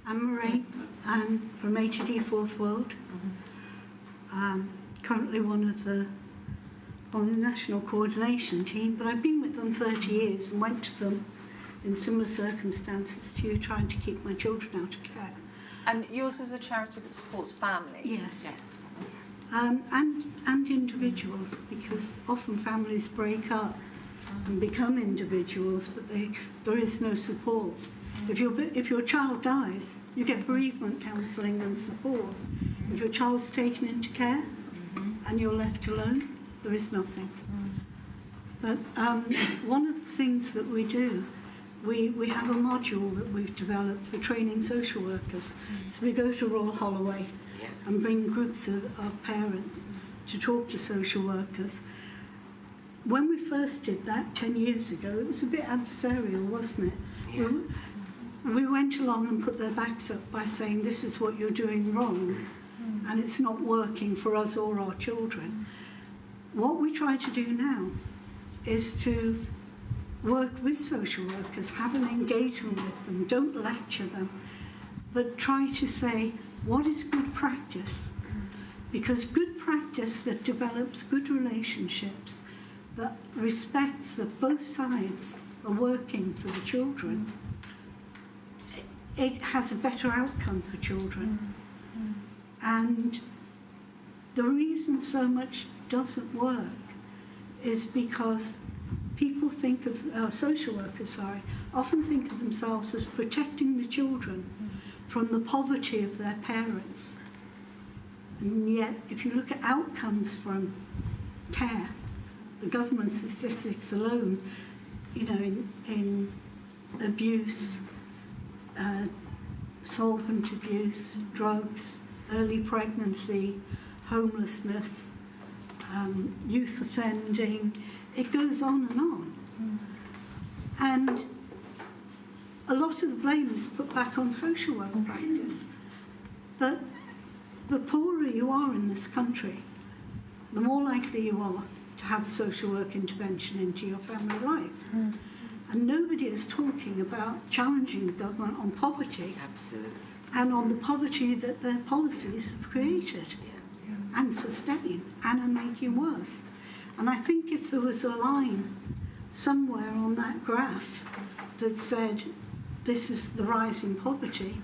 I'm Moraene. I'm from ATD Fourth World. Currently one of the national coordination team, but I've been with them 30 years and went to them in similar circumstances to you, trying to keep my children out of care. And yours is a charity that supports families? Yes. Yeah. And individuals, because often families break up and become individuals, but there is no support. If your child dies, you get bereavement counselling and support. If your child's taken into care and you're left alone, there is nothing. But one of the things that we do, we have a module that we've developed for training social workers. So we go to Royal Holloway and bring groups of parents to talk to social workers. When we first did that 10 years ago, it was a bit adversarial, wasn't it? Yeah. We went along and put their backs up by saying, this is what you're doing wrong, and it's not working for us or our children. What we try to do now is to work with social workers, have an engagement with them, don't lecture them, but try to say, what is good practice? Because good practice that develops good relationships, that respects that both sides are working for the children, it has a better outcome for children. And the reason so much doesn't work is because people think of, social workers, often think of themselves as protecting the children from the poverty of their parents. And yet, if you look at outcomes from care, the government statistics alone, in abuse, solvent abuse, drugs, early pregnancy, homelessness, youth offending, it goes on and on. And a lot of the blame is put back on social work practice. But the poorer you are in this country, the more likely you are to have social work intervention into your family life. And nobody is talking about challenging the government on poverty. Absolutely. And on the poverty that their policies have created and sustain and are making worse. And I think if there was a line somewhere on that graph that said, this is the rise in poverty,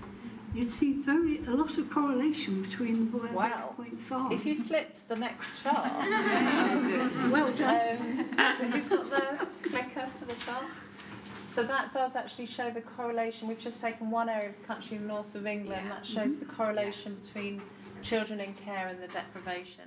you'd see a lot of correlation between where those points are. If you flip to the next chart. Well done. So who's got the clicker for the chart? So that does actually show the correlation. We've just taken one area of the country, north of England, that shows the correlation between children in care and the deprivation.